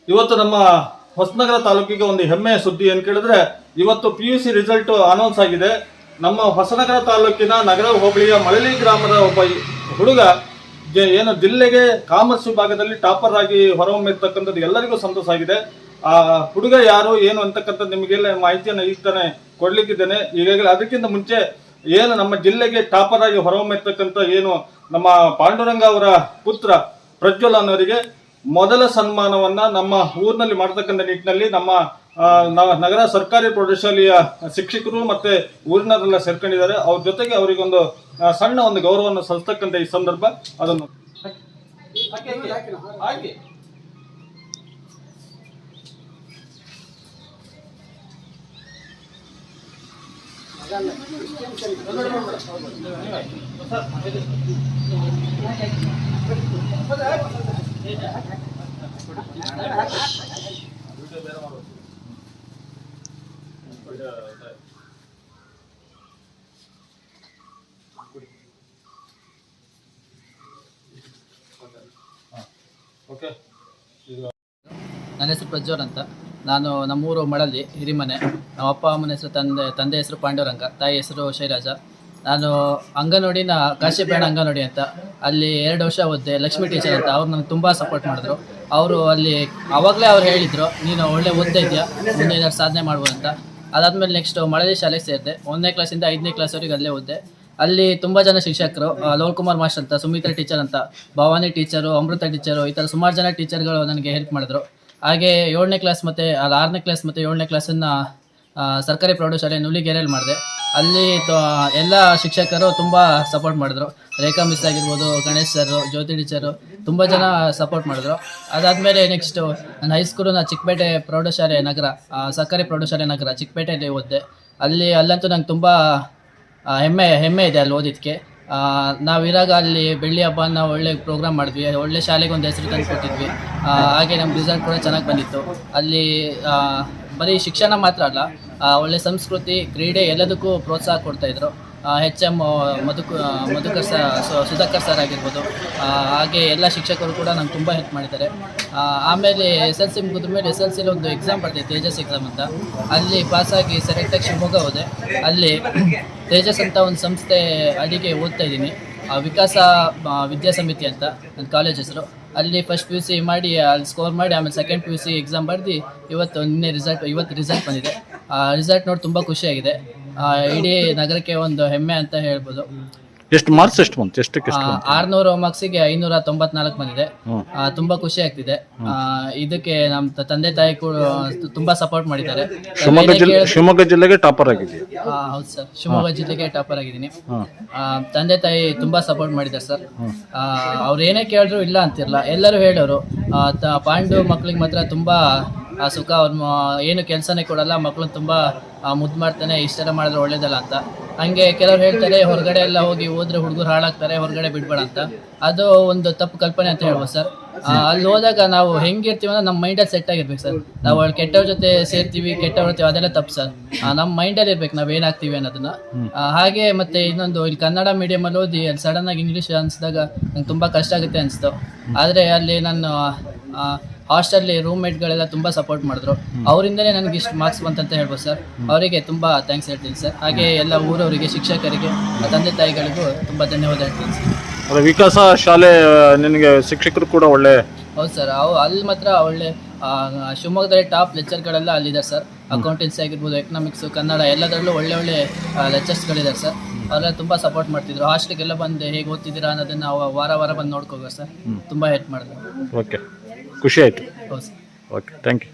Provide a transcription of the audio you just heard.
ಇವತ್ತು ನಮ್ಮ ಹೊಸನಗರ ತಾಲೂಕಿಗೆ ಒಂದು ಹೆಮ್ಮೆಯ ಸುದ್ದಿ ಏನು ಕೇಳಿದ್ರೆ, ಇವತ್ತು PUC ರಿಸಲ್ಟ್ ಅನೌನ್ಸ್ ಆಗಿದೆ. ನಮ್ಮ ಹೊಸನಗರ ತಾಲೂಕಿನ ನಗರ ಹೋಬಳಿಯ ಮಳಲಿ ಗ್ರಾಮದ ಒಬ್ಬ ಹುಡುಗ ಏನು ಜಿಲ್ಲೆಗೆ ಕಾಮರ್ಸ್ ವಿಭಾಗದಲ್ಲಿ ಟಾಪರ್ ಆಗಿ ಹೊರಹೊಮ್ಮಿರ್ತಕ್ಕಂಥದ್ದು ಎಲ್ಲರಿಗೂ ಸಂತೋಷ ಆಗಿದೆ. ಆ ಹುಡುಗ ಯಾರು ಏನು ಅಂತಕ್ಕಂಥದ್ದು ನಿಮಗೆಲ್ಲ ಮಾಹಿತಿಯನ್ನು ಈಗ ತಾನೇ ಕೊಡ್ಲಿಕ್ಕಿದ್ದೇನೆ. ಈಗಾಗಲೇ ಅದಕ್ಕಿಂತ ಮುಂಚೆ ಏನು ನಮ್ಮ ಜಿಲ್ಲೆಗೆ ಟಾಪರ್ ಆಗಿ ಹೊರಹೊಮ್ಮಿರ್ತಕ್ಕಂಥ ಏನು ನಮ್ಮ ಪಾಂಡುರಂಗ ಅವರ ಪುತ್ರ ಪ್ರಜ್ವಲ್ ಅನ್ನೋರಿಗೆ ಮೊದಲ ಸನ್ಮಾನವನ್ನ ನಮ್ಮ ಊರಿನಲ್ಲಿ ಮಾಡತಕ್ಕಂಥ ನಿಟ್ಟಿನಲ್ಲಿ ನಮ್ಮ ನಗರ ಸರ್ಕಾರಿ ಪ್ರೌಢಶಾಲೆಯ ಶಿಕ್ಷಕರು ಮತ್ತೆ ಊರಿನವರೆಲ್ಲ ಸೇರ್ಕೊಂಡಿದ್ದಾರೆ. ಅವ್ರ ಜೊತೆಗೆ ಅವರಿಗೊಂದು ಸಣ್ಣ ಒಂದು ಗೌರವವನ್ನು ಸಲ್ಲಿಸ್ತಕ್ಕಂಥ ಈ ಸಂದರ್ಭ ಅದನ್ನು ನನ್ನ ಹೆಸರು ಪ್ರಜ್ವಲ್ ಅಂತ. ನಾನು ನಮ್ಮೂರು ಮಳಲಿ ಹಿರಿಮನೆ. ನಮ್ಮ ಅಪ್ಪ ಅಮ್ಮನ ಹೆಸರು ತಂದೆ ಹೆಸರು ಪಾಂಡುರಂಗ, ತಾಯಿ ಹೆಸರು ಶೈರಾಜ. ನಾನು ಅಂಗನವಾಡಿನ ಕಾಶ್ಯಪೇಣ ಅಂಗನವಾಡಿ ಅಂತ ಅಲ್ಲಿ 2 ವರ್ಷ ಓದಿದೆ. ಲಕ್ಷ್ಮಿ ಟೀಚರ್ ಅಂತ ಅವ್ರು ನನಗೆ ತುಂಬ ಸಪೋರ್ಟ್ ಮಾಡಿದ್ರು. ಅವರು ಅಲ್ಲಿ ಆವಾಗಲೇ ಅವ್ರು ಹೇಳಿದರು, ನೀನು ಒಳ್ಳೆ ಓದ್ತಾ ಇದೆಯಾ, ಮುಂದೆ ಏನಾದ್ರು ಸಾಧನೆ ಮಾಡ್ಬೋದು ಅಂತ. ಅದಾದಮೇಲೆ ನೆಕ್ಸ್ಟ್ ಮಳಲಿ ಶಾಲೆಗೆ ಸೇರಿದೆ. 1ನೇ ಕ್ಲಾಸಿಂದ 5ನೇ ಕ್ಲಾಸ್ವರೆಗೆ ಅಲ್ಲೇ ಓದಿದೆ. ಅಲ್ಲಿ ತುಂಬ ಜನ ಶಿಕ್ಷಕರು, ಲೋಲ್ ಕುಮಾರ್ ಮಾಸ್ಟರ್ ಅಂತ, ಸುಮಿತ್ರಾ ಟೀಚರ್ ಅಂತ, ಭವಾನಿ ಟೀಚರು, ಅಮೃತ ಟೀಚರು, ಈ ಥರ ಸುಮಾರು ಜನ ಟೀಚರ್ಗಳು ನನಗೆ ಹೆಲ್ಪ್ ಮಾಡಿದ್ರು. ಹಾಗೆ 7ನೇ ಕ್ಲಾಸ್ ಮತ್ತು 6ನೇ ಕ್ಲಾಸ್ ಮತ್ತು 7ನೇ ಕ್ಲಾಸನ್ನು ಸರ್ಕಾರಿ ಪ್ರೌಢಶಾಲೆ ನುಲಿಗೆರೆಯಲ್ಲಿ ಮಾಡಿದೆ. ಅಲ್ಲಿ ಎಲ್ಲ ಶಿಕ್ಷಕರು ತುಂಬ ಸಪೋರ್ಟ್ ಮಾಡಿದ್ರು. ರೇಖಾ ಮಿಸ್ ಆಗಿರ್ಬೋದು, ಗಣೇಶ್ ಸರ್, ಜ್ಯೋತಿ ಟೀಚರು, ತುಂಬ ಜನ ಸಪೋರ್ಟ್ ಮಾಡಿದ್ರು. ಅದಾದಮೇಲೆ ನೆಕ್ಸ್ಟು ನನ್ನ ಹೈಸ್ಕೂಲನ್ನ ಚಿಕ್ಕಪೇಟೆ ಪ್ರೌಢಶಾಲೆ ನಗರ, ಸರ್ಕಾರಿ ಪ್ರೌಢಶಾಲೆ ನಗರ ಚಿಕ್ಕಪೇಟೆಯಲ್ಲಿ ಓದಿದೆ. ಅಲ್ಲಂತೂ ನಂಗೆ ತುಂಬ ಹೆಮ್ಮೆ ಇದೆ ಅಲ್ಲಿ ಓದಿದ್ದಕ್ಕೆ. ನಾವಿರಾಗ ಅಲ್ಲಿ ಬೆಳ್ಳಿ ಹಬ್ಬನ ಒಳ್ಳೆ ಪ್ರೋಗ್ರಾಮ್ ಮಾಡಿದ್ವಿ, ಒಳ್ಳೆ ಶಾಲೆಗೆ ಒಂದು ಹೆಸರು ತಂದು ಕೊಟ್ಟಿದ್ವಿ. ಹಾಗೆ ನಮ್ಮ ರಿಸಲ್ಟ್ ಕೂಡ ಚೆನ್ನಾಗಿ ಬಂದಿತ್ತು. ಅಲ್ಲಿ ಬರೀ ಶಿಕ್ಷಣ ಮಾತ್ರ ಅಲ್ಲ, ಒಳ್ಳೆ ಸಂಸ್ಕೃತಿ, ಕ್ರೀಡೆ ಎಲ್ಲದಕ್ಕೂ ಪ್ರೋತ್ಸಾಹ ಕೊಡ್ತಾಯಿದ್ರು. HM ಮಧುಕರ್ ಸುಧಾಕರ್ ಸರ್ ಆಗಿರ್ಬೋದು, ಹಾಗೆ ಎಲ್ಲ ಶಿಕ್ಷಕರು ಕೂಡ ನಂಗೆ ತುಂಬ ಹೆಲ್ಪ್ ಮಾಡಿದ್ದಾರೆ. ಆಮೇಲೆ SLC ಮುಗಿದ ಮೇಲೆ SLCಲಿ ಒಂದು ಎಕ್ಸಾಮ್ ಬರ್ತಿದೆ, ತೇಜಸ್ ಎಕ್ಸಾಮ್ ಅಂತ. ಅಲ್ಲಿ ಪಾಸಾಗಿ ಸೆಲೆಕ್ಟಾಗಿ ಶಿವಮೊಗ್ಗ ಹೋದೆ. ಅಲ್ಲಿ ತೇಜಸ್ ಅಂತ ಒಂದು ಸಂಸ್ಥೆ ಅಡಿಗೆ ಓದ್ತಾ ಇದ್ದೀನಿ, ವಿಕಾಸ ವಿದ್ಯಾಸಮಿತಿ ಅಂತ ನನ್ನ ಕಾಲೇಜ್ ಹೆಸರು. ಅಲ್ಲಿ ಫಸ್ಟ್ PUC ಮಾಡಿ ಅಲ್ಲಿ ಸ್ಕೋರ್ ಮಾಡಿ ಆಮೇಲೆ ಸೆಕೆಂಡ್ PUC ಎಕ್ಸಾಮ್ ಬರೆದು ಇವತ್ತು ರಿಸಲ್ಟ್ ಬಂದಿದೆ. ರಿಸಲ್ಟ್ ನೋಡಿ ತುಂಬ ಖುಷಿಯಾಗಿದೆ. ಇಡೀ ನಗರಕ್ಕೆ ಒಂದು ಹೆಮ್ಮೆ ಅಂತ ಹೇಳ್ಬೋದು. ಎಷ್ಟು ಮಾರ್ಕ್ಸ್ ಬಂತು? 600 ಮಾರ್ಕ್ಸಿಗೆ 594 ಬಂದಿದೆ. ತುಂಬಾ ಖುಷಿ ಆಗ್ತಿದೆ. ಇದಕ್ಕೆ ನಮ್ಮ ತಂದೆ ತಾಯಿ ಕೂಡ ತುಂಬಾ ಸಪೋರ್ಟ್ ಮಾಡಿದ್ದಾರೆ. ಶಿವಮೊಗ್ಗ ಜಿಲ್ಲೆಗೆ ಟಾಪರ್ ಆಗಿದ್ದೀವಿ. ಹೌದು ಸರ್, ಶಿವಮೊಗ್ಗ ಜಿಲ್ಲೆಗೆ ಟಾಪರ್ ಆಗಿದ್ದೀನಿ. ತಂದೆ ತಾಯಿ ತುಂಬಾ ಸಪೋರ್ಟ್ ಮಾಡಿದ್ದಾರೆ ಸರ್. ಅವ್ರು ಏನೇ ಕೇಳಿದ್ರು ಇಲ್ಲ ಅಂತಿರಲ್ಲ, ಎಲ್ಲರೂ ಹೇಳೋರು ಪಾಂಡು ಮಕ್ಳಿಗೆ ಮಾತ್ರ ತುಂಬಾ ಸುಖ, ಅವ್ರು ಏನು ಕೆಲಸನೇ ಕೊಡಲ್ಲ, ಮಕ್ಳನ್ನ ತುಂಬ ಮುದ್ದು ಮಾಡ್ತಾನೆ, ಇಷ್ಟೆಲ್ಲ ಮಾಡಿದ್ರೆ ಒಳ್ಳೇದಲ್ಲ ಅಂತ. ಹಂಗೆ ಕೆಲವ್ರು ಹೇಳ್ತಾರೆ ಹೊರಗಡೆ ಎಲ್ಲ ಹೋಗಿ ಹೋದ್ರೆ ಹುಡುಗರು ಹಾಳಾಗ್ತಾರೆ, ಹೊರಗಡೆ ಬಿಡ್ಬೇಡ ಅಂತ. ಅದು ಒಂದು ತಪ್ಪು ಕಲ್ಪನೆ ಅಂತ ಹೇಳ್ಬೋದು ಸರ್. ಅಲ್ಲಿ ಹೋದಾಗ ನಾವು ಹೆಂಗಿರ್ತೀವಿ ಅಂದ್ರೆ ನಮ್ಮ ಮೈಂಡಲ್ಲಿ ಸೆಟ್ ಆಗಿರ್ಬೇಕು ಸರ್. ನಾವು ಕೆಟ್ಟವ್ರ ಜೊತೆ ಸೇರ್ತೀವಿ, ಕೆಟ್ಟವ್ರ ಜೊತೆ ಅದೆಲ್ಲ ತಪ್ಪು ಸರ್. ನಮ್ಮ ಮೈಂಡಲ್ಲಿ ಇರ್ಬೇಕು ನಾವು ಏನಾಗ್ತೀವಿ ಅನ್ನೋದನ್ನ. ಹಾಗೆ ಮತ್ತೆ ಇನ್ನೊಂದು, ಇಲ್ಲಿ ಕನ್ನಡ ಮೀಡಿಯಮಲ್ಲಿ ಓದಿ ಅಲ್ಲಿ ಸಡನ್ ಆಗಿ ಇಂಗ್ಲೀಷ್ ಅನಿಸಿದಾಗ ನಂಗೆ ತುಂಬ ಕಷ್ಟ ಆಗುತ್ತೆ ಅನಿಸ್ತು. ಆದರೆ ಅಲ್ಲಿ ನನ್ನ ಹಾಸ್ಟೆಲ್ಲಿ ರೂಮ್ಮೇಟ್ಗಳೆಲ್ಲ ತುಂಬ ಸಪೋರ್ಟ್ ಮಾಡಿದ್ರು. ಅವರಿಂದಲೇ ನನಗೆ ಇಷ್ಟು ಮಾರ್ಕ್ಸ್ ಬಂತಂತ ಹೇಳ್ಬೋದು ಸರ್. ಅವರಿಗೆ ತುಂಬ ಥ್ಯಾಂಕ್ಸ್ ಹೇಳ್ತೀನಿ ಸರ್. ಹಾಗೆ ಎಲ್ಲ ಊರವರಿಗೆ, ಶಿಕ್ಷಕರಿಗೆ, ತಂದೆ ತಾಯಿಗಳಿಗೂ ತುಂಬ ಧನ್ಯವಾದ ಹೇಳ್ತೀನಿ ಸರ್. ವಿಕಾಸ ಶಾಲೆ ನಿನಗೆ ಶಿಕ್ಷಕರು ಕೂಡ ಒಳ್ಳೆ? ಹೌದು ಸರ್, ಅಲ್ಲಿ ಮಾತ್ರ ಒಳ್ಳೆ ಶಿವಮೊಗ್ಗದಲ್ಲಿ ಟಾಪ್ ಲೆಕ್ಚರ್ಗಳೆಲ್ಲ ಅಲ್ಲಿದ್ದಾರೆ ಸರ್. ಅಕೌಂಟೆನ್ಸಿ ಆಗಿರ್ಬೋದು, ಎಕನಾಮಿಕ್ಸು, ಕನ್ನಡ ಎಲ್ಲದರಲ್ಲೂ ಒಳ್ಳೆ ಲೆಕ್ಚರ್ಸ್ಗಳಿದ್ದಾರೆ ಸರ್. ಅವರೆಲ್ಲ ತುಂಬ ಸಪೋರ್ಟ್ ಮಾಡ್ತಿದ್ರು. ಹಾಸ್ಟೆಲ್ಗೆಲ್ಲ ಬಂದು ಹೇಗೆ ಓದ್ತಿದ್ದೀರಾ ಅನ್ನೋದನ್ನು ವಾರ ಬಂದು ನೋಡ್ಕೋಬೇಕು ಸರ್. ತುಂಬ ಹೆಲ್ಪ್ ಮಾಡಿದ್ರು. ಓಕೆ, ಖುಷಿ ಆಯಿತು. ಹೌದು ಸರ್. Okay, thank you.